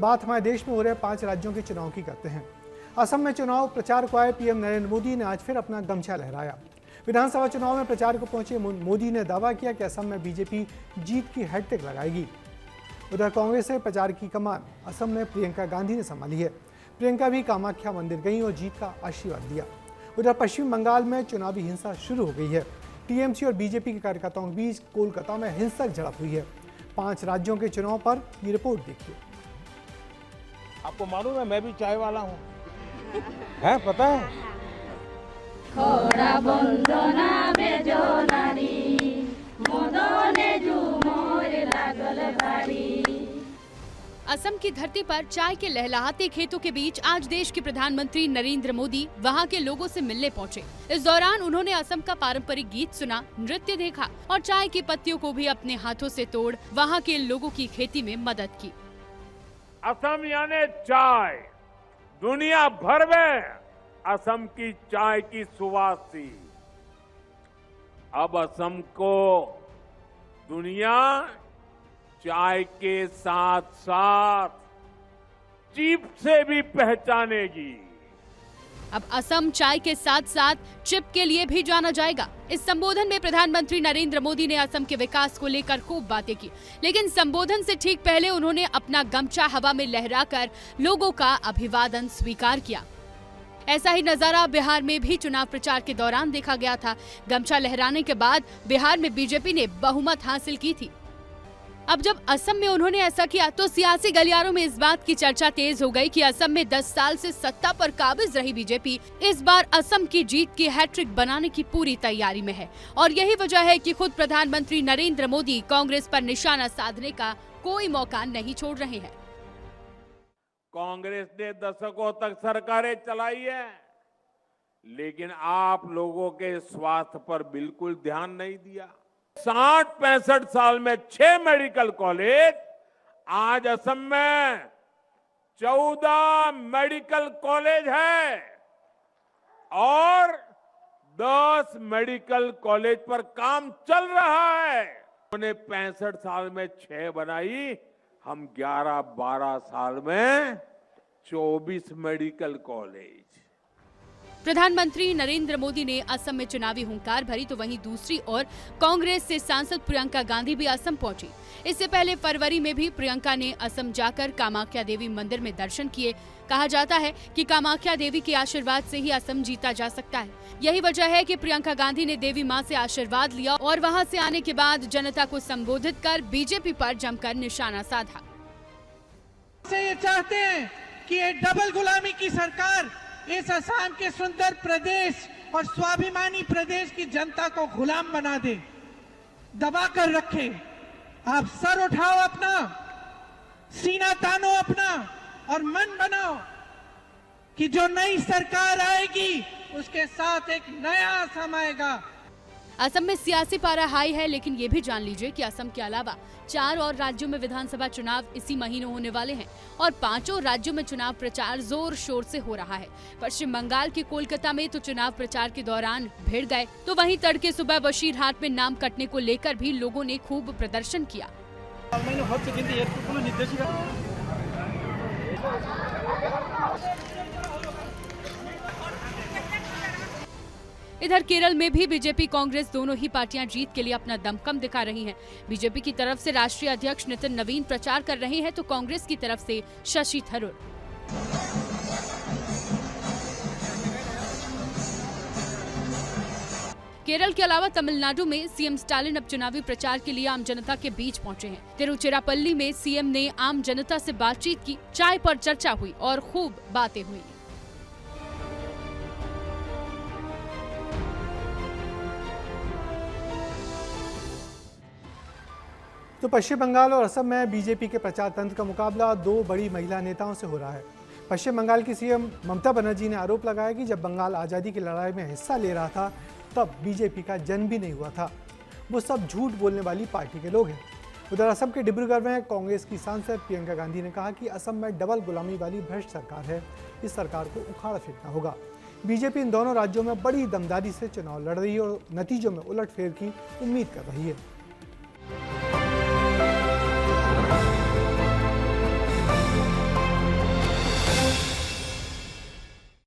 बात हमारे देश में हो रहे 5 राज्यों के चुनाव की करते हैं। असम में चुनाव प्रचार को आए पीएम नरेंद्र मोदी ने आज फिर अपना गमछा लहराया। विधानसभा चुनाव में प्रचार को पहुंचे मोदी ने दावा किया कि असम में बीजेपी जीत की हैट्रिक लगाएगी। उधर कांग्रेस से प्रचार की कमान असम में प्रियंका गांधी ने संभाली है। प्रियंका भी कामाख्या मंदिर गईं और जीत का आशीर्वाद दिया। उधर पश्चिम बंगाल में चुनावी हिंसा शुरू हो गई है। टीएमसी और बीजेपी के कार्यकर्ताओं के बीच कोलकाता में हिंसक झड़प हुई है। 5 राज्यों के चुनाव पर ये रिपोर्ट देखिए। आपको मालूम है मैं भी चाय वाला हूँ, है पता है? असम की धरती पर चाय के लहलहाते खेतों के बीच आज देश के प्रधानमंत्री नरेंद्र मोदी वहां के लोगों से मिलने पहुंचे। इस दौरान उन्होंने असम का पारंपरिक गीत सुना, नृत्य देखा और चाय की पत्तियों को भी अपने हाथों से तोड़ वहां के लोगों की खेती में मदद की। असम यानी चाय, दुनिया भर में असम की चाय की सुवास थी। अब असम को दुनिया चाय के साथ साथ चिप से भी पहचानेगी। अब असम चाय के साथ साथ चिप के लिए भी जाना जाएगा। इस संबोधन में प्रधानमंत्री नरेंद्र मोदी ने असम के विकास को लेकर खूब बातें की, लेकिन संबोधन से ठीक पहले उन्होंने अपना गमछा हवा में लहराकर लोगों का अभिवादन स्वीकार किया। ऐसा ही नजारा बिहार में भी चुनाव प्रचार के दौरान देखा गया था। गमछा लहराने के बाद बिहार में बीजेपी ने बहुमत हासिल की थी। अब जब असम में उन्होंने ऐसा किया तो सियासी गलियारों में इस बात की चर्चा तेज हो गई कि असम में 10 साल से सत्ता पर काबिज रही बीजेपी इस बार असम की जीत की हैट्रिक बनाने की पूरी तैयारी में है। और यही वजह है कि खुद प्रधानमंत्री नरेंद्र मोदी कांग्रेस पर निशाना साधने का कोई मौका नहीं छोड़ रहे हैं। कांग्रेस ने दशकों तक सरकारें चलाई है, लेकिन आप लोगों के स्वास्थ्य पर बिल्कुल ध्यान नहीं दिया। 60-65 साल में 6 मेडिकल कॉलेज, आज असम में 14 मेडिकल कॉलेज है और 10 मेडिकल कॉलेज पर काम चल रहा है। उन्होंने 65 साल में 6 बनाई, हम 11-12 साल में 24 मेडिकल कॉलेज। प्रधानमंत्री नरेंद्र मोदी ने असम में चुनावी हुंकार भरी तो वहीं दूसरी ओर कांग्रेस से सांसद प्रियंका गांधी भी असम पहुंची। इससे पहले फरवरी में भी प्रियंका ने असम जाकर कामाख्या देवी मंदिर में दर्शन किए। कहा जाता है कि कामाख्या देवी के आशीर्वाद से ही असम जीता जा सकता है। यही वजह है कि प्रियंका गांधी ने देवी मां से आशीर्वाद लिया और वहां से आने के बाद जनता को संबोधित कर बीजेपी पर जमकर निशाना साधा। ये चाहते हैं कि ये डबल गुलामी की सरकार इस असम के सुंदर प्रदेश और स्वाभिमानी प्रदेश की जनता को गुलाम बना दे, दबा कर रखे। आप सर उठाओ अपना, सीना तानो अपना और मन बनाओ कि जो नई सरकार आएगी उसके साथ एक नया असम आएगा। असम में सियासी पारा हाई है, लेकिन ये भी जान लीजिए कि असम के अलावा 4 और राज्यों में विधानसभा चुनाव इसी महीने होने वाले हैं और 5 राज्यों में चुनाव प्रचार जोर शोर से हो रहा है। पश्चिम बंगाल के कोलकाता में तो चुनाव प्रचार के दौरान भिड़ गए, तो वहीं तड़के सुबह बशीरहाट में नाम कटने को लेकर भी लोगों ने खूब प्रदर्शन किया। इधर केरल में भी बीजेपी कांग्रेस दोनों ही पार्टियां जीत के लिए अपना दमखम दिखा रही हैं। बीजेपी की तरफ से राष्ट्रीय अध्यक्ष नितिन नवीन प्रचार कर रहे हैं तो कांग्रेस की तरफ से शशि थरूर। केरल के अलावा तमिलनाडु में सीएम स्टालिन अब चुनावी प्रचार के लिए आम जनता के बीच पहुंचे हैं। तिरुचिरापल्ली में सीएम ने आम जनता से बातचीत की, चाय पर चर्चा हुई और खूब बातें हुई। तो पश्चिम बंगाल और असम में बीजेपी के प्रचार तंत्र का मुकाबला 2 बड़ी महिला नेताओं से हो रहा है। पश्चिम बंगाल की सीएम ममता बनर्जी ने आरोप लगाया कि जब बंगाल आज़ादी की लड़ाई में हिस्सा ले रहा था तब बीजेपी का जन्म भी नहीं हुआ था। वो सब झूठ बोलने वाली पार्टी के लोग हैं। उधर असम के डिब्रूगढ़ में कांग्रेस की सांसद प्रियंका गांधी ने कहा कि असम में डबल गुलामी वाली भ्रष्ट सरकार है, इस सरकार को उखाड़ फेंकना होगा। बीजेपी इन दोनों राज्यों में बड़ी दमदारी से चुनाव लड़ रही है और नतीजों में उलटफेर की उम्मीद कर रही है।